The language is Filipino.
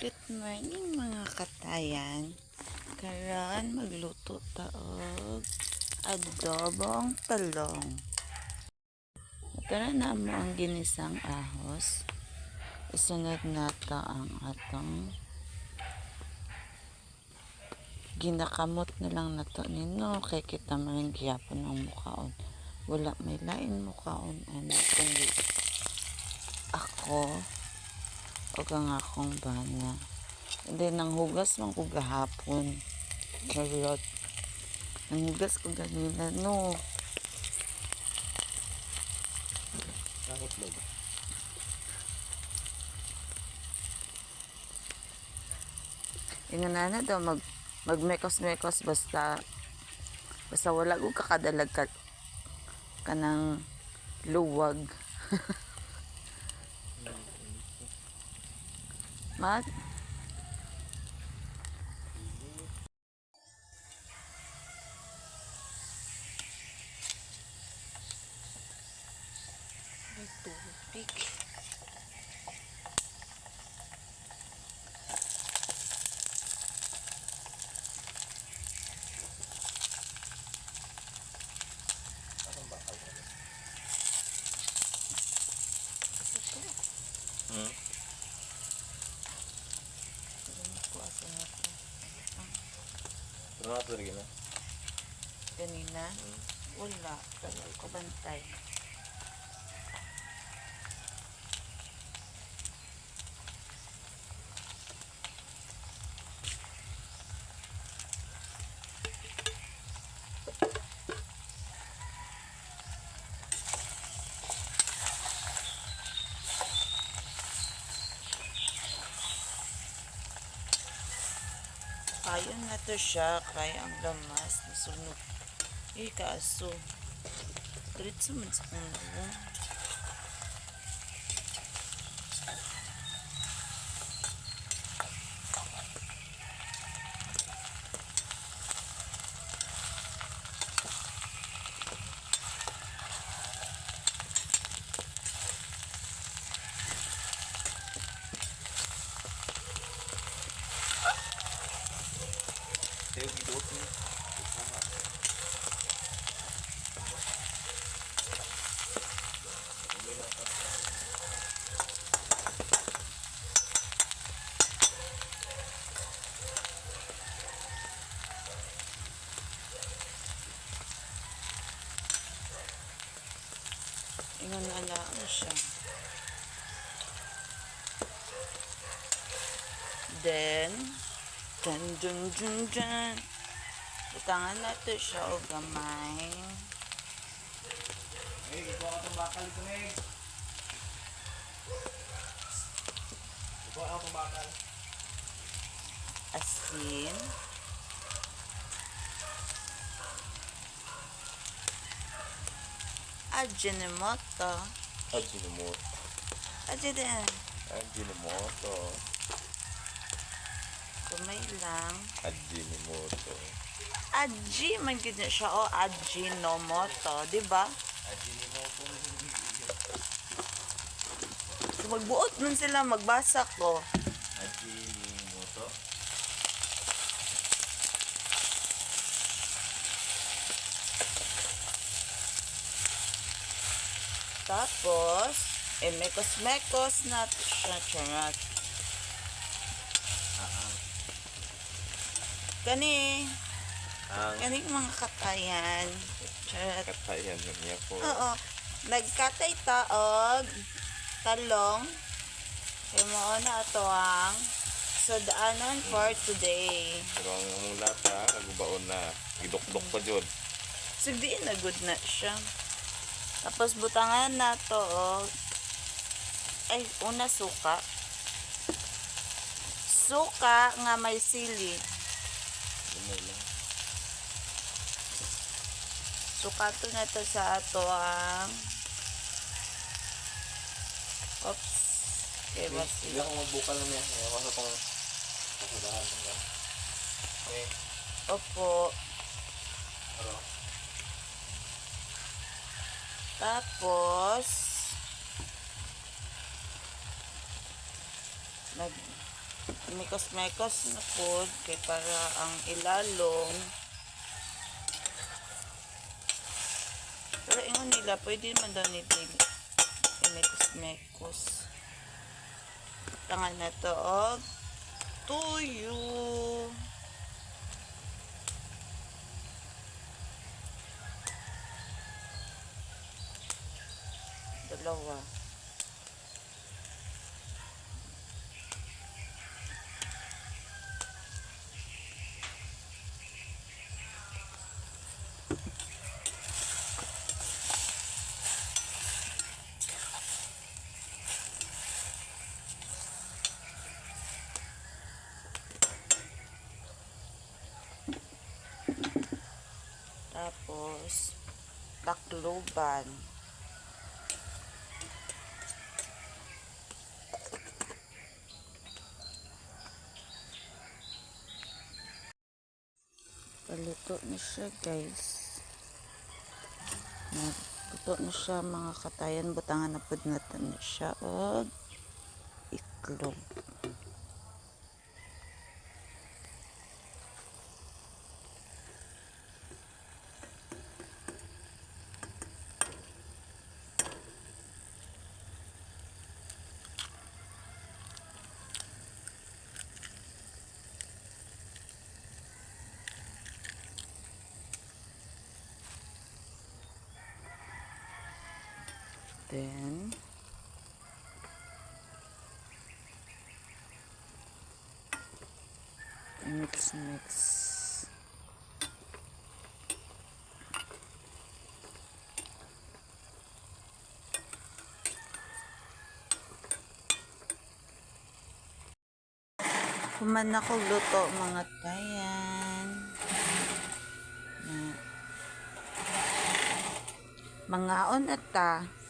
Good morning mga katayan. Karon magluto ta og adobong talong. Tara na mo ang ginisang ahos. Isunod nata ang atong ginakamot na lang nato nino kay kita man gyapon ang mukaon. Wala may lain mukaon ana kundi ako o ang akong bana. And then, nang hugas man ko gahapon. Karot. Nang hugas ko ganina, no. Sakot mo ba? Inganana daw, magmekos-mekos basta wala ko kakadalag kanang luwag. Mag may tubig. Pero nato rin na. Kanina, wala. Kabantay. Kayon na to siya, kaya ang lamas nasunog. Kaaso. Diretso man sa kuno. Tayo gidot ni. Ingon alaan siya. Then, dun. Butangan na to siya o gamay. Hey, ikaw atong bakal ito ni. Ikaw atong bakal. Asin. Ajinomoto. Ajinomoto. Ajinomoto. Kumay lang. Ajinomoto. Aji man gid na siya o Ajinomoto, di ba? Ajinomoto. So, magbuot nun sila, magbasa ko. Ajinomoto. Tapos, mekos-mekos na siya, charot. Kani mga katayan. Charot. Katayan niya po. Oo. Nagkatay taog talong. Kaya mo na ito ang sudaanon for today. Pero ang lata, kagubaon na. Gidok-dok pa dyan. Sabihin na good na siya. Tapos butangan na to og una suka. Suka nga may sili. Sukato na to sa ato ang oops. Okay, Hindi ako magbukal na niya. Ayaw ko sa itong kasadahan. Okay. Opo. Pero, Tapos mekos-mekos na pod kay para ang ilalong. Pero ingon nila pwede man daw nila mekos-mekos. Tangan na to og tuyo. Dalawa. Tapos takloban. Paluto na siya, guys. Nagluto na siya, mga katayan. Butangan na po natin na siya og iklog. Then, mix. Human na ko luto, mga tayan. Mga on at ta.